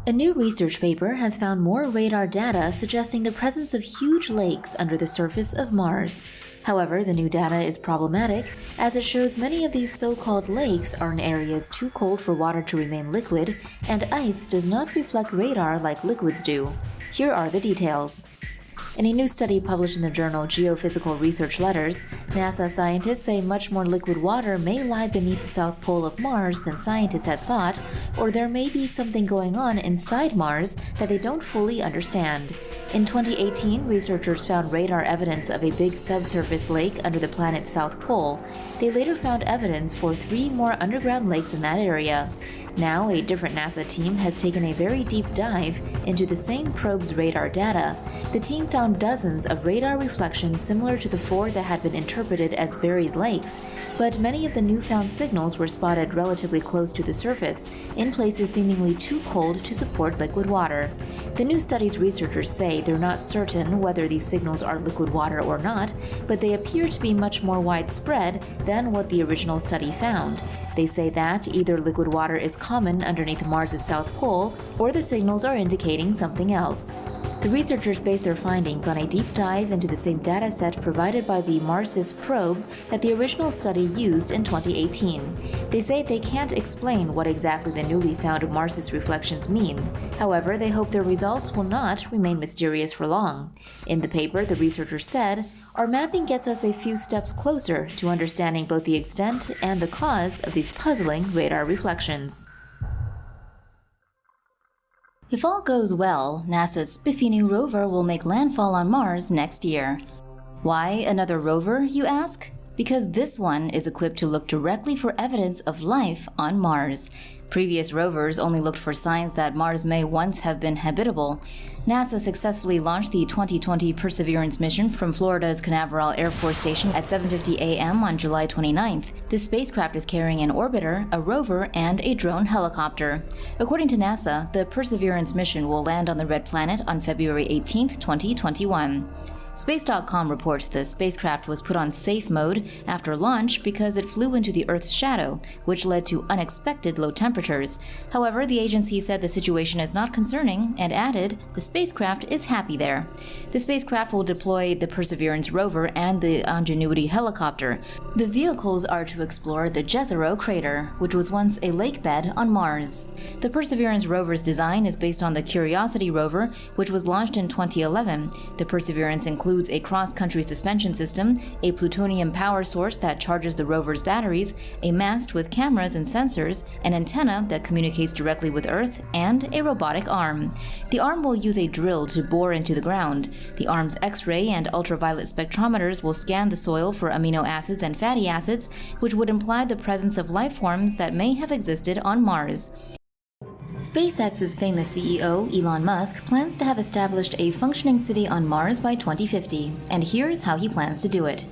A new research paper has found more radar data suggesting the presence of huge lakes under the surface of Mars. However, the new data is problematic as it shows many of these so-called lakes are in areas too cold for water to remain liquid, and ice does not reflect radar like liquids do. Here are the details. In a new study published in the journal Geophysical Research Letters, NASA scientists say much more liquid water may lie beneath the south pole of Mars than scientists had thought, or there may be something going on inside Mars that they don't fully understand. In 2018, researchers found radar evidence of a big subsurface lake under the planet's south pole. They later found evidence for 3 more underground lakes in that area. Now, a different NASA team has taken a very deep dive into the same probe's radar data. The team found dozens of radar reflections similar to the 4 that had been interpreted as buried lakes, but many of the newfound signals were spotted relatively close to the surface, in places seemingly too cold to support liquid water. The new study's researchers say they're not certain whether these signals are liquid water or not, but they appear to be much more widespread than what the original study found. They say that either liquid water is common underneath Mars' south pole, or the signals are indicating something else. The researchers based their findings on a deep dive into the same dataset provided by the Marsis probe that the original study used in 2018. They say they can't explain what exactly the newly found Marsis reflections mean. However, they hope their results will not remain mysterious for long. In the paper, the researchers said, "Our mapping gets us a few steps closer to understanding both the extent and the cause of these puzzling radar reflections." If all goes well, NASA's spiffy new rover will make landfall on Mars next year. Why another rover, you ask? Because this one is equipped to look directly for evidence of life on Mars. Previous rovers only looked for signs that Mars may once have been habitable. NASA successfully launched the 2020 Perseverance mission from Florida's Canaveral Air Force Station at 7:50 a.m. on July 29th. This spacecraft is carrying an orbiter, a rover, and a drone helicopter. According to NASA, the Perseverance mission will land on the Red Planet on February 18, 2021. Space.com reports the spacecraft was put on safe mode after launch because it flew into the Earth's shadow, which led to unexpected low temperatures. However, the agency said the situation is not concerning and added the spacecraft is happy there. The spacecraft will deploy the Perseverance rover and the Ingenuity helicopter. The vehicles are to explore the Jezero crater, which was once a lake bed on Mars. The Perseverance rover's design is based on the Curiosity rover, which was launched in 2011. The Perseverance includes a cross-country suspension system, a plutonium power source that charges the rover's batteries, a mast with cameras and sensors, an antenna that communicates directly with Earth, and a robotic arm. The arm will use a drill to bore into the ground. The arm's X-ray and ultraviolet spectrometers will scan the soil for amino acids and fatty acids, which would imply the presence of life forms that may have existed on Mars. SpaceX's famous CEO, Elon Musk, plans to have established a functioning city on Mars by 2050, and here's how he plans to do it.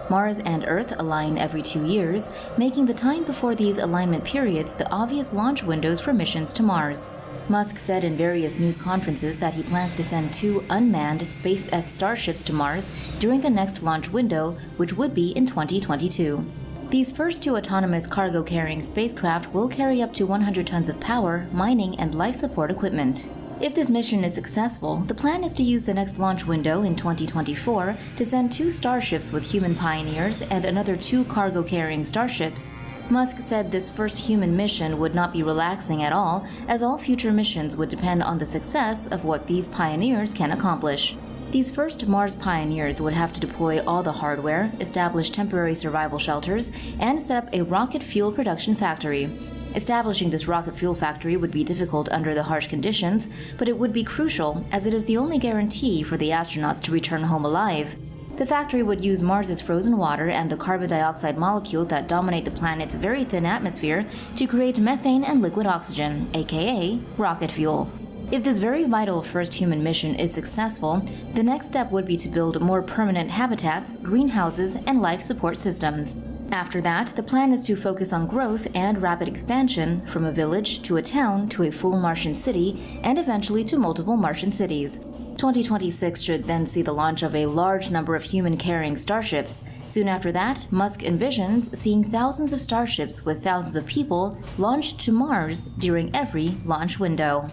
Mars and Earth align every 2 years, making the time before these alignment periods the obvious launch windows for missions to Mars. Musk said in various news conferences that he plans to send 2 unmanned SpaceX Starships to Mars during the next launch window, which would be in 2022. These first 2 autonomous cargo-carrying spacecraft will carry up to 100 tons of power, mining, and life support equipment. If this mission is successful, the plan is to use the next launch window in 2024 to send 2 Starships with human pioneers and another 2 cargo-carrying Starships. Musk said this first human mission would not be relaxing at all, as all future missions would depend on the success of what these pioneers can accomplish. These first Mars pioneers would have to deploy all the hardware, establish temporary survival shelters, and set up a rocket fuel production factory. Establishing this rocket fuel factory would be difficult under the harsh conditions, but it would be crucial as it is the only guarantee for the astronauts to return home alive. The factory would use Mars's frozen water and the carbon dioxide molecules that dominate the planet's very thin atmosphere to create methane and liquid oxygen, aka rocket fuel. If this very vital first human mission is successful, the next step would be to build more permanent habitats, greenhouses, and life support systems. After that, the plan is to focus on growth and rapid expansion from a village to a town to a full Martian city and eventually to multiple Martian cities. 2026 should then see the launch of a large number of human-carrying starships. Soon after that, Musk envisions seeing thousands of starships with thousands of people launched to Mars during every launch window.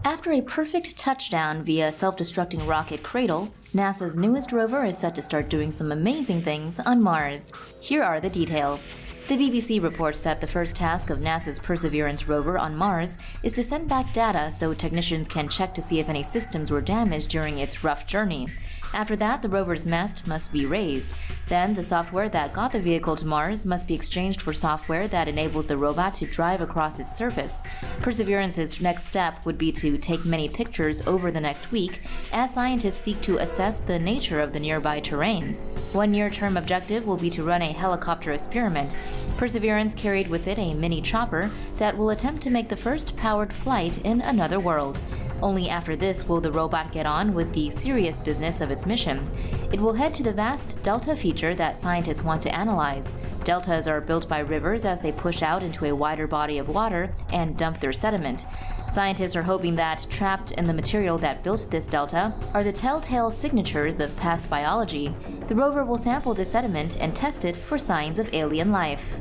After a perfect touchdown via self-destructing rocket Cradle, NASA's newest rover is set to start doing some amazing things on Mars. Here are the details. The BBC reports that the first task of NASA's Perseverance rover on Mars is to send back data so technicians can check to see if any systems were damaged during its rough journey. After that, the rover's mast must be raised. Then, the software that got the vehicle to Mars must be exchanged for software that enables the robot to drive across its surface. Perseverance's next step would be to take many pictures over the next week as scientists seek to assess the nature of the nearby terrain. One near-term objective will be to run a helicopter experiment. Perseverance carried with it a mini chopper that will attempt to make the first powered flight in another world. Only after this will the robot get on with the serious business of its mission. It will head to the vast delta feature that scientists want to analyze. Deltas are built by rivers as they push out into a wider body of water and dump their sediment. Scientists are hoping that trapped in the material that built this delta are the telltale signatures of past biology. The rover will sample the sediment and test it for signs of alien life.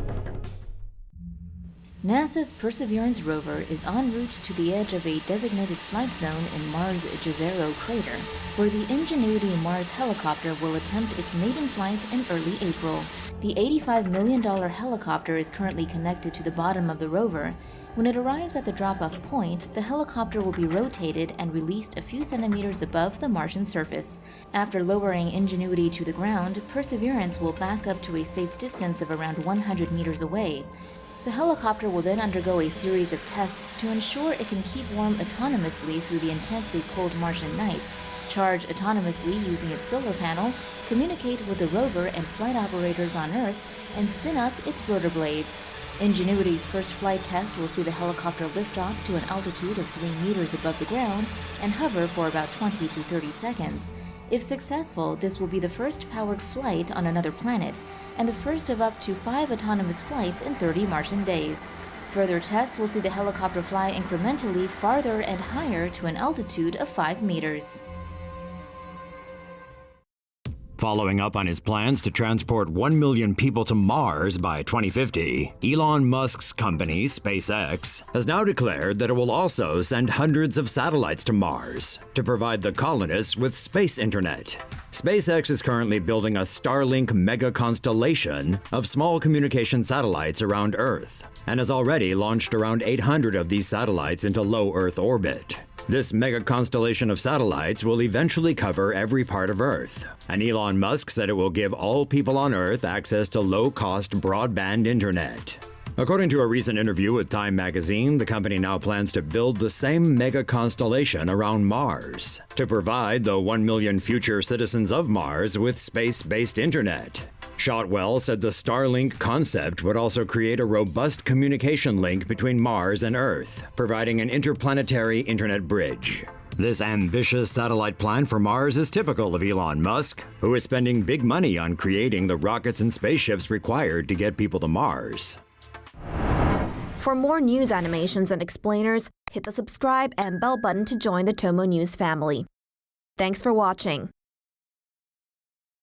NASA's Perseverance rover is en route to the edge of a designated flight zone in Mars' Jezero crater, where the Ingenuity Mars helicopter will attempt its maiden flight in early April. The $85 million helicopter is currently connected to the bottom of the rover. When it arrives at the drop-off point, the helicopter will be rotated and released a few centimeters above the Martian surface. After lowering Ingenuity to the ground, Perseverance will back up to a safe distance of around 100 meters away. The helicopter will then undergo a series of tests to ensure it can keep warm autonomously through the intensely cold Martian nights, charge autonomously using its solar panel, communicate with the rover and flight operators on Earth, and spin up its rotor blades. Ingenuity's first flight test will see the helicopter lift off to an altitude of 3 meters above the ground and hover for about 20 to 30 seconds. If successful, this will be the first powered flight on another planet, and the first of up to 5 autonomous flights in 30 Martian days. Further tests will see the helicopter fly incrementally farther and higher to an altitude of 5 meters. Following up on his plans to transport 1 million people to Mars by 2050, Elon Musk's company, SpaceX, has now declared that it will also send hundreds of satellites to Mars to provide the colonists with space internet. SpaceX is currently building a Starlink mega constellation of small communication satellites around Earth, and has already launched around 800 of these satellites into low Earth orbit. This mega constellation of satellites will eventually cover every part of Earth, and Elon Musk said it will give all people on Earth access to low-cost broadband internet. According to a recent interview with Time magazine, the company now plans to build the same mega constellation around Mars to provide the 1 million future citizens of Mars with space-based internet. Shotwell said the Starlink concept would also create a robust communication link between Mars and Earth, providing an interplanetary internet bridge. This ambitious satellite plan for Mars is typical of Elon Musk, who is spending big money on creating the rockets and spaceships required to get people to Mars. For more news animations and explainers, hit the subscribe and bell button to join the TomoNews family. Thanks for watching.